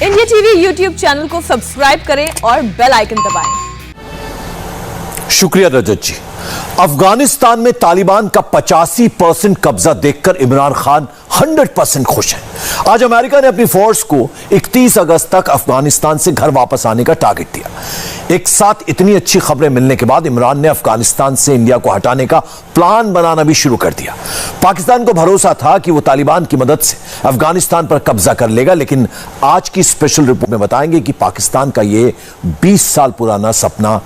India TV YouTube channel को subscribe करें और बेल आइकन दबाएं। शुक्रिया रजत जी। अफगानिस्तान में तालिबान का 85% कब्जा देखकर इमरान खान 100% खुश हैं। आज अमेरिका ने अपनी फोर्स को 31 अगस्त तक अफगानिस्तान से घर वापस आने का टारगेट दिया। एक साथ इतनी अच्छी खबरें मिलने के बाद इमरान ने अफगानिस्तान से इंडिया को हटाने का प्लान बनाना भी शुरू कर दिया। पाकिस्तान को भरोसा था कि वो तालिबान की मदद से अफगानिस्तान पर कब्जा कर लेगा, लेकिन आज की स्पेशल रिपोर्ट में बताएंगे कि पाकिस्तान का ये 20 साल पुराना सपना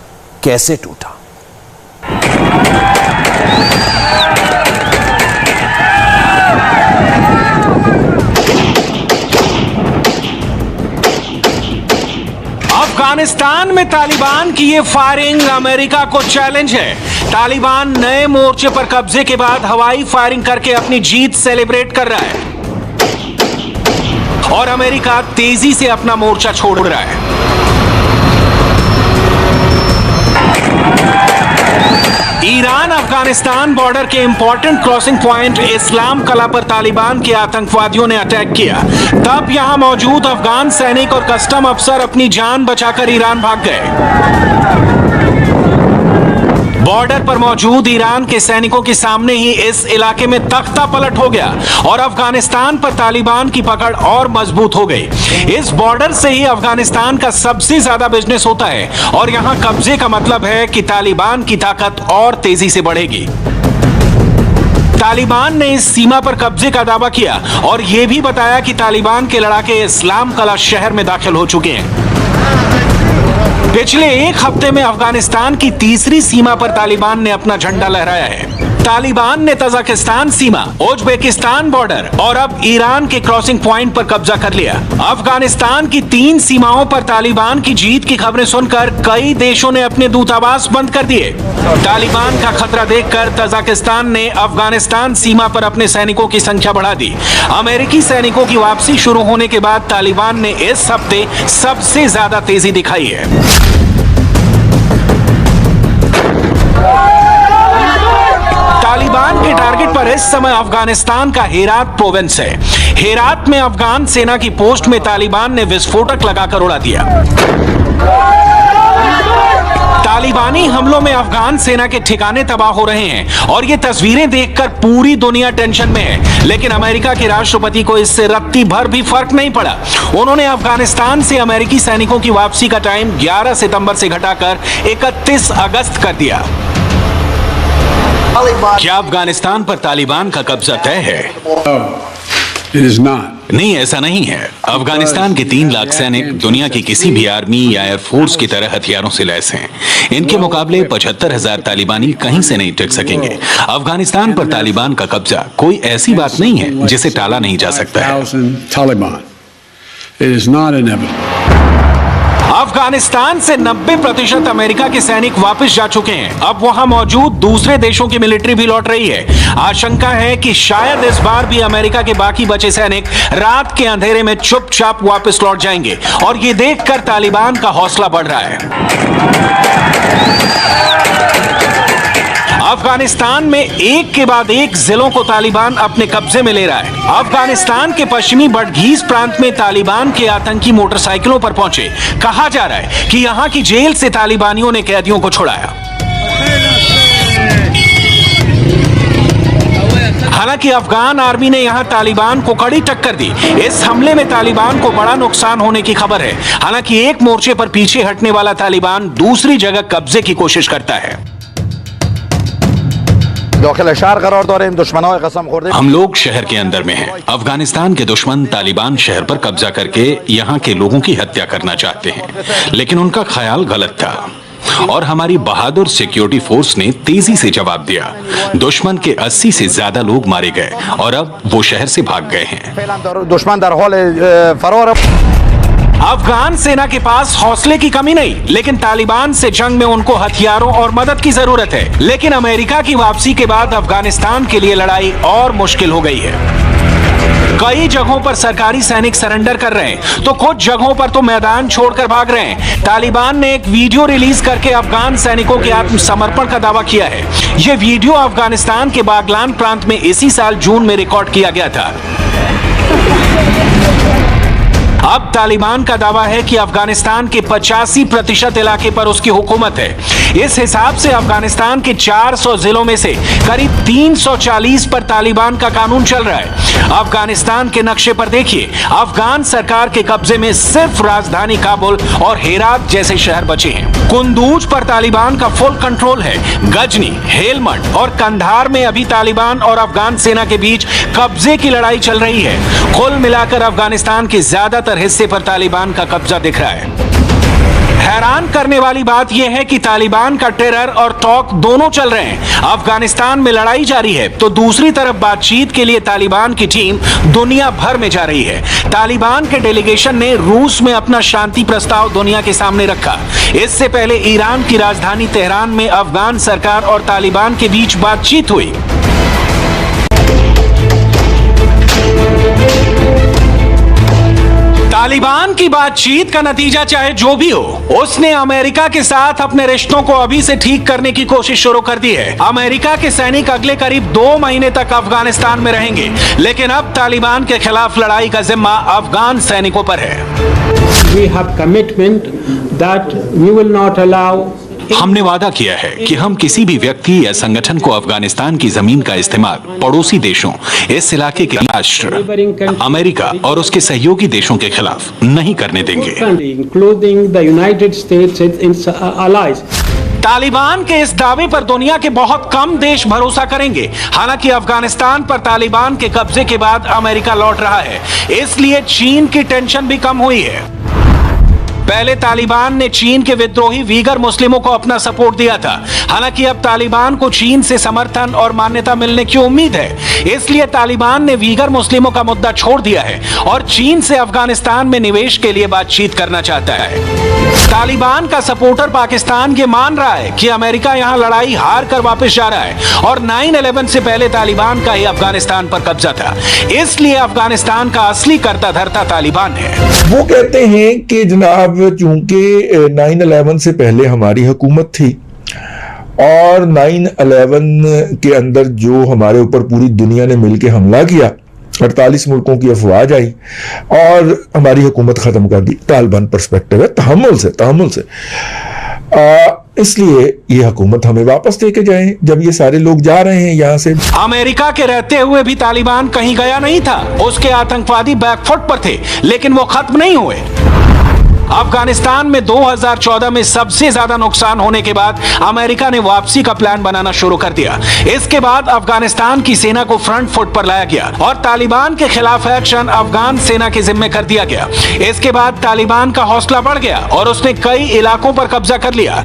कैसे टूटा। अफगानिस्तान में तालिबान की ये फायरिंग अमेरिका को चैलेंज है। तालिबान नए मोर्चे पर कब्जे के बाद हवाई फायरिंग करके अपनी जीत सेलिब्रेट कर रहा है और अमेरिका तेजी से अपना मोर्चा छोड़ रहा है। ईरान अफगानिस्तान बॉर्डर के इंपॉर्टेंट क्रॉसिंग पॉइंट इस्लाम कला पर तालिबान के आतंकवादियों ने अटैक किया। तब यहां मौजूद अफगान सैनिक और कस्टम अफसर अपनी जान बचाकर ईरान भाग गए। बॉर्डर पर मौजूद ईरान के सैनिकों के सामने ही इस इलाके में तख्ता पलट हो गया और अफगानिस्तान पर तालिबान की पकड़ और मजबूत हो गई। इस बॉर्डर से ही अफगानिस्तान का सबसे ज्यादा बिजनेस होता है और यहां कब्जे का मतलब है कि तालिबान की ताकत और तेजी से बढ़ेगी। तालिबान ने इस सीमा पर कब्जे का दावा किया और यह भी बताया कि तालिबान के लड़ाके इस्लाम कला शहर में दाखिल हो चुके हैं। पिछले एक हफ्ते में अफगानिस्तान की तीसरी सीमा पर तालिबान ने अपना झंडा लहराया है। तालिबान ने तजाकिस्तान सीमा, उज्बेकिस्तान बॉर्डर और अब ईरान के क्रॉसिंग पॉइंट पर कब्जा कर लिया। अफगानिस्तान की 3 सीमाओं पर तालिबान की जीत की खबरें सुनकर कई देशों ने अपने दूतावास बंद कर दिए। तालिबान का खतरा देखकर तजाकिस्तान ने अफगानिस्तान सीमा पर अपने सैनिकों की संख्या बढ़ा दी। अमेरिकी सैनिकों की वापसी शुरू होने के बाद तालिबान ने इस हफ्ते सबसे ज्यादा तेजी दिखाई है। तालिबान के टारगेट पर इस समय अफगानिस्तान का हेरात प्रोविंस है। हेरात में अफगान सेना की पोस्ट में तालिबान ने विस्फोटक लगाकर उड़ा दिया। तालिबानी हमलों में अफगान सेना के ठिकाने तबाह हो रहे हैं और ये तस्वीरें देखकर पूरी दुनिया टेंशन में है, लेकिन अमेरिका के राष्ट्रपति को इससे रत्ती भर भी फर्क नहीं पड़ा। उन्होंने अफगानिस्तान से अमेरिकी सैनिकों की वापसी का टाइम 11 सितंबर से घटाकर 31 अगस्त कर दिया। क्या अफगानिस्तान पर तालिबान का कब्जा तय है? नहीं, ऐसा नहीं है। अफगानिस्तान के 3 लाख सैनिक दुनिया की किसी भी आर्मी या एयरफोर्स की तरह हथियारों से लैस हैं। इनके मुकाबले 75,000 तालिबानी कहीं से नहीं टिक सकेंगे। अफगानिस्तान पर तालिबान का कब्जा कोई ऐसी बात नहीं है जिसे टाला नहीं जा सकता है। अफगानिस्तान से 90% अमेरिका के सैनिक वापस जा चुके हैं। अब वहां मौजूद दूसरे देशों की मिलिट्री भी लौट रही है। आशंका है कि शायद इस बार भी अमेरिका के बाकी बचे सैनिक रात के अंधेरे में चुपचाप वापस लौट जाएंगे और ये देखकर तालिबान का हौसला बढ़ रहा है। अफगानिस्तान में एक के बाद एक जिलों को तालिबान अपने कब्जे में ले रहा है। अफगानिस्तान के पश्चिमी बडघीस प्रांत में तालिबान के आतंकी मोटरसाइकिलों पर पहुंचे। कहा जा रहा है कि यहां की जेल से तालिबानियों ने कैदियों को छुड़ाया। हालांकि अफगान आर्मी ने यहां तालिबान को कड़ी टक्कर दी। इस हमले में तालिबान को बड़ा नुकसान होने की खबर है। हालांकि एक मोर्चे पर पीछे हटने वाला तालिबान दूसरी जगह कब्जे की कोशिश करता है। हम लोग शहर के अंदर में हैं। अफगानिस्तान के दुश्मन तालिबान शहर पर कब्जा करके यहाँ के लोगों की हत्या करना चाहते हैं, लेकिन उनका ख्याल गलत था और हमारी बहादुर सिक्योरिटी फोर्स ने तेजी से जवाब दिया। दुश्मन के 80 से ज्यादा लोग मारे गए और अब वो शहर से भाग गए हैं। अफगान सेना के पास हौसले की कमी नहीं, लेकिन तालिबान से जंग में उनको हथियारों और मदद की जरूरत है। लेकिन अमेरिका की वापसी के बाद अफगानिस्तान के लिए लड़ाई और मुश्किल हो गई है। कई जगहों पर सरकारी सैनिक सरेंडर कर रहे हैं, तो कुछ जगहों पर तो मैदान छोड़कर भाग रहे हैं। तालिबान ने एक वीडियो रिलीज करके अफगान सैनिकों के आत्मसमर्पण का दावा किया है। यह वीडियो अफगानिस्तान के बागलान प्रांत में इसी साल जून में रिकॉर्ड किया गया था। अब तालिबान का दावा है कि अफगानिस्तान के 85% इलाके पर उसकी हुकूमत है। इस हिसाब से अफगानिस्तान के 400 जिलों में से करीब 340 पर तालिबान का कानून चल रहा है। अफगानिस्तान के नक्शे पर देखिए, अफगान सरकार के कब्जे में सिर्फ राजधानी काबुल और हेरात जैसे शहर बचे हैं। कुंदूज पर तालिबान का फुल कंट्रोल है। गजनी, हेलमंड और कंधार में अभी तालिबान और अफगान सेना के बीच कब्जे की लड़ाई चल रही है। कुल मिलाकर अफगानिस्तान के ज्यादातर हिस्से पर तालिबान का कब्जा दिख रहा है। हैरान करने वाली बात यह है कि तालिबान का टेरर और टॉक दोनों चल रहे हैं। अफगानिस्तान में लड़ाई जारी है तो दूसरी तरफ बातचीत के लिए तालिबान की टीम दुनिया भर में जा रही है। तालिबान के डेलीगेशन ने रूस में अपना शांति प्रस्ताव दुनिया के सामने रखा। इससे पहले ईरान की राजधानी तेहरान में अफगान सरकार और तालिबान के बीच बातचीत हुई। तालिबान की बातचीत का नतीजा चाहे जो भी हो, उसने अमेरिका के साथ अपने रिश्तों को अभी से ठीक करने की कोशिश शुरू कर दी है। अमेरिका के सैनिक अगले करीब 2 महीने तक अफगानिस्तान में रहेंगे, लेकिन अब तालिबान के खिलाफ लड़ाई का जिम्मा अफगान सैनिकों पर है। We have commitment that we will not allow हमने वादा किया है कि हम किसी भी व्यक्ति या संगठन को अफगानिस्तान की जमीन का इस्तेमाल पड़ोसी देशों, इस इलाके के राष्ट्र, अमेरिका और उसके सहयोगी देशों के खिलाफ नहीं करने देंगे। including the United States and its allies. Taliban के इस दावे पर दुनिया के बहुत कम देश भरोसा करेंगे। हालांकि अफगानिस्तान पर तालिबान के कब्जे के बाद अमेरिका लौट रहा है, इसलिए चीन की टेंशन भी कम हुई है। पहले तालिबान ने चीन के विद्रोही वीगर मुस्लिमों को अपना सपोर्ट दिया था। हालांकि अब तालिबान को चीन से समर्थन और मान्यता मिलने की उम्मीद है, इसलिए तालिबान ने वीगर मुस्लिमों का मुद्दा छोड़ दिया है और चीन से अफगानिस्तान में निवेश के लिए बातचीत करना चाहता है। तालिबान का सपोर्टर पाकिस्तान ये मान रहा है कि अमेरिका यहां लड़ाई हार कर वापस जा रहा है और 9/11 से पहले तालिबान का ही अफगानिस्तान पर कब्जा था, इसलिए अफगानिस्तान का असली कर्ता धर्ता तालिबान है। वो कहते हैं कि जनाब चूंकि 9/11 से पहले हमारी हुकूमत थी और 9/11 के अंदर जो हमारे ऊपर पूरी दुनिया ने मिलकर हमला किया, 48 मुल्कों की अफवाज आई और हमारी हुकूमत खत्म कर दी। तालिबान पर्सपेक्टिव है, तहम्मुल से इसलिए ये हुकूमत हमें वापस लेके जाएं जब ये सारे लोग जा रहे हैं यहां से। अमेरिका के रहते हुए भी तालिबान कहीं गया नहीं था। उसके आतंकवादी बैकफुट पर थे, लेकिन वो खत्म नहीं हुए। अफगानिस्तान में 2014 में सबसे ज्यादा नुकसान होने के बाद अमेरिका ने वापसी का प्लान बनाना शुरू कर दिया। इसके बाद अफगानिस्तान की सेना को फ्रंट फुट पर लाया गया और तालिबान के खिलाफ एक्शन अफगान सेना के जिम्मे कर दिया गया। इसके बाद तालिबान का हौसला बढ़ गया और उसने कई इलाकों पर कब्जा कर लिया।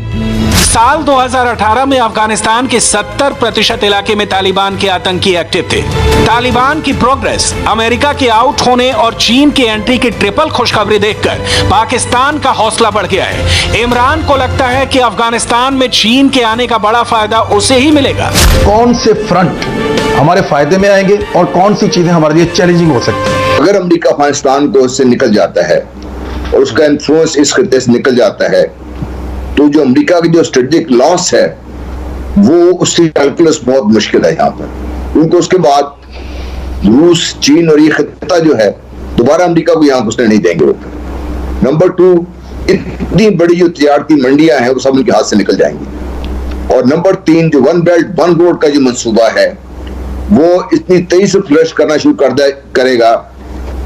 साल 2018 में अफगानिस्तान के 70% इलाके में तालिबान के आतंकी एक्टिव थे। तालिबान की प्रोग्रेस, अमेरिका के आउट होने और चीन की एंट्री की ट्रिपल खुशखबरी देखकर पाकिस्तान का हौसला बढ़ गया है। इमरान को लगता है कि अफगानिस्तान में चीन के आने का बड़ा फायदा उसे ही मिलेगा। कौन से फ्रंट हमारे फायदे में आएंगे और कौन सी चीजें हमारे लिए चैलेंजिंग हो सकती है। अगर अमेरिका अफगानिस्तान को उससे निकल जाता है और उसका इन्फ्लुएंस इस खित्ते से निकल जाता है, तो जो अमेरिका की जो स्ट्रेटेजिक लॉस है वो उसकी कैलकुलस बहुत मुश्किल है यहाँ पर, क्योंकि उसके बाद रूस, चीन और ये खित्ता जो है दोबारा अमेरिका को यहाँ घुसने नहीं देंगे। नंबर 2, इतनी बड़ी जो तिजारती मंडियां हैं वो सब उनके हाथ से निकल जाएंगी। और नंबर 3, जो वन बेल्ट वन रोड का जो मंसूबा है वो इतनी तेजी से फ्लश करना शुरू करेगा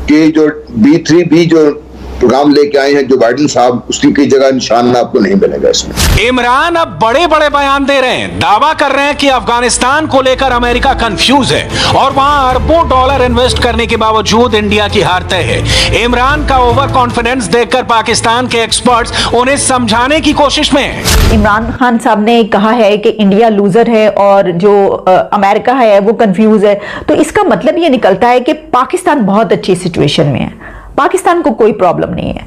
कि जो B3B जो प्रोग्राम लेके आए हैं जो बाइडेन साहब, उसकी कई जगह निशान आपको नहीं मिलेगा इसमें। इमरान अब बड़े बड़े बयान दे रहे हैं, दावा कर रहे हैं कि अफगानिस्तान को लेकर अमेरिका कंफ्यूज है और वहां अरबों डॉलर इन्वेस्ट करने के बावजूद इंडिया की हार तय है। इमरान का ओवर कॉन्फिडेंस देखकर पाकिस्तान के एक्सपर्ट्स उन्हें समझाने की कोशिश में हैं। इमरान खान साहब ने कहा है कि इंडिया लूजर है और जो अमेरिका है वो कंफ्यूज है, तो इसका मतलब ये निकलता है कि पाकिस्तान बहुत अच्छी सिचुएशन में है, पाकिस्तान को कोई प्रॉब्लम नहीं है।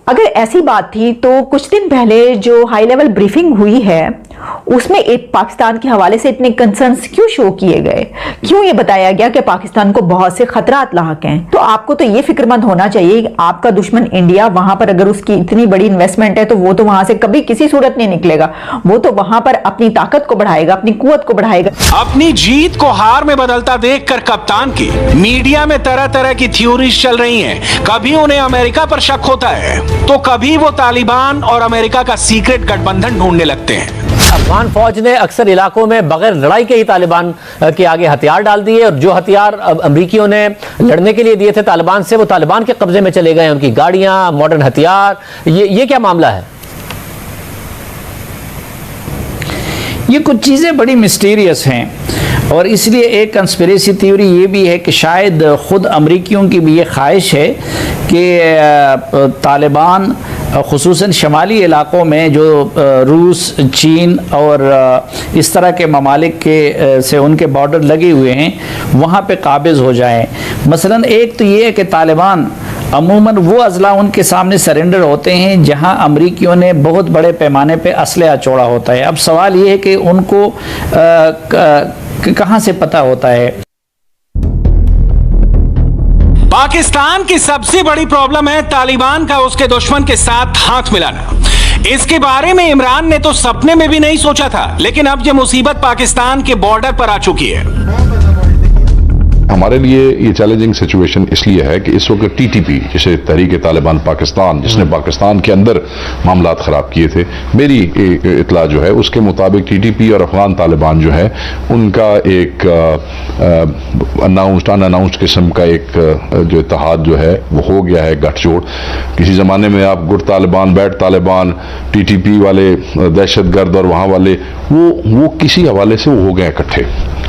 अगर ऐसी बात थी तो कुछ दिन पहले जो हाई लेवल ब्रीफिंग हुई है उसमें एक पाकिस्तान के हवाले से इतने कंसर्न्स क्यों शो किए गए, क्यों ये बताया गया कि पाकिस्तान को बहुत से खतरात लाहक हैं? तो आपको तो ये फिक्रमंद होना चाहिए कि आपका दुश्मन इंडिया, वहां पर अगर उसकी इतनी बड़ी इन्वेस्टमेंट है तो वो तो वहां से कभी किसी सूरत नहीं निकलेगा, वो तो वहां पर अपनी ताकत को बढ़ाएगा, अपनी कुव्वत को बढ़ाएगा। अपनी जीत को हार में बदलता देखकर कप्तान की मीडिया में तरह तरह की थ्योरीज चल रही हैं। कभी उन्हें अमेरिका पर शक होता है तो कभी वो तालिबान और अमेरिका का सीक्रेट गठबंधन ढूंढने लगते हैं। अफगान फौज ने अक्सर इलाकों में बगैर लड़ाई के ही तालिबान के आगे हथियार डाल दिए और जो हथियार अमरीकियों ने लड़ने के लिए दिए थे तालिबान से, वो तालिबान के कब्जे में चले गए। उनकी गाड़ियां, मॉडर्न हथियार, ये क्या मामला है? ये कुछ चीज़ें बड़ी मिस्टीरियस हैं और इसलिए एक कंस्पिरेसी थ्योरी ये भी है कि शायद ख़ुद अमरीकियों की भी ये ख्वाहिश है कि तालिबान ख़ुसूसन शमाली इलाकों में जो रूस, चीन और इस तरह के ममालिक के से उनके बॉर्डर लगे हुए हैं वहाँ पे काबिज़ हो जाएं। मसलन एक तो ये है कि तालिबान अमूमन वो अज़ला उनके सामने सरेंडर होते हैं जहां अमरीकियों ने बहुत बड़े पैमाने पे असलहा छोड़ा होता है। अब सवाल ये है कि उनको कहां से पता होता है। पाकिस्तान की सबसे बड़ी प्रॉब्लम है तालिबान का उसके दुश्मन के साथ हाथ मिलाना। इसके बारे में इमरान ने तो सपने में भी नहीं सोचा था, लेकिन अब ये मुसीबत पाकिस्तान के बॉर्डर पर आ चुकी है। हमारे लिए ये चैलेंजिंग सिचुएशन इसलिए है कि इस वक्त टीटीपी, जिसे तहरीक तालिबान पाकिस्तान, जिसने पाकिस्तान के अंदर मामला खराब किए थे, मेरी इतला जो है उसके मुताबिक टीटीपी और अफगान तालिबान जो है उनका एक अनअनाउंस्ड किस्म का एक जो इत्तेहाद जो है वो हो गया है, गठजोड़। किसी जमाने में आप गुट तालिबान, बैठ तालिबान, टीटीपी वाले दहशतगर्द और वहाँ वाले वो किसी हवाले से वो हो गए इकट्ठे।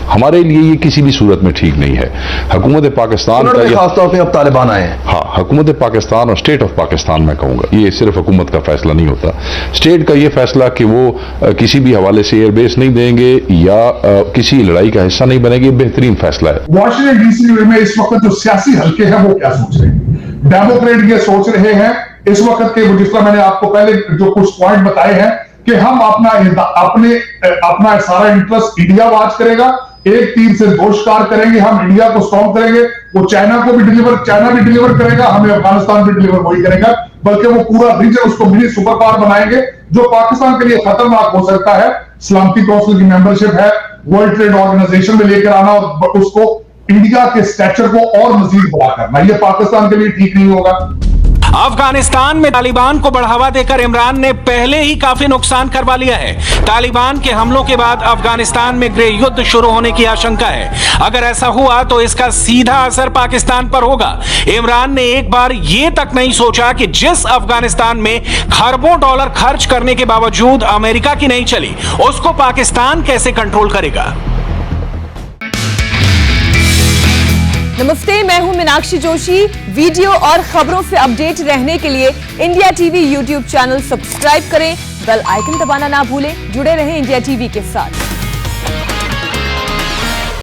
हमारे लिए ये किसी भी सूरत में ठीक नहीं है। हुकूमत पाकिस्तान का खासतौर पे अब तालिबान आए हैं। हाँ, हुकूमत पाकिस्तान और स्टेट ऑफ पाकिस्तान मैं कहूँगा, ये सिर्फ हुकूमत का फैसला नहीं होता। स्टेट का ये फैसला कि वो किसी भी हवाले से एयरबेस नहीं देंगे या किसी लड़ाई का हिस्सा नहीं बनेंगे, बेहतरीन फैसला है। वॉशिंगटन डीसी में इस वक्त जो सियासी हल्के हैं वो क्या सोच रहे हैं? डेमोक्रेट ये सोच रहे हैं इस वक्त के, जिस तरह मैंने आपको पहले जो कुछ पॉइंट बताए हैं कि हम अपना सारा इंटरेस्ट इंडिया वाच करेगा, एक तीर से दो शिकार करेंगे, हम इंडिया को स्ट्रॉन्ग करेंगे, वो चाइना भी डिलीवर करेगा, हमें अफगानिस्तान भी डिलीवर वही करेगा, बल्कि वो पूरा रीजन उसको मिनी सुपर पावर बनाएंगे जो पाकिस्तान के लिए खतरनाक हो सकता है। सलामती काउंसिल की मेंबरशिप है, वर्ल्ड ट्रेड ऑर्गेनाइजेशन में लेकर आना और उसको इंडिया के स्टैचर को और मजीद बड़ा करना, ये पाकिस्तान के लिए ठीक नहीं होगा। अफगानिस्तान में तालिबान को बढ़ावा देकर इमरान ने पहले ही काफी नुकसान करवा लिया है। तालिबान के हमलों के बाद अफगानिस्तान में गृह युद्ध शुरू होने की आशंका है। अगर ऐसा हुआ तो इसका सीधा असर पाकिस्तान पर होगा। इमरान ने एक बार ये तक नहीं सोचा कि जिस अफगानिस्तान में खरबों डॉलर खर्च करने के बावजूद अमेरिका की नहीं चली, उसको पाकिस्तान कैसे कंट्रोल करेगा। नमस्ते, मैं हूं मीनाक्षी जोशी। वीडियो और खबरों से अपडेट रहने के लिए India TV YouTube channel subscribe करें, बेल आइकन दबाना ना भूलें। जुड़े रहें इंडिया टीवी के साथ।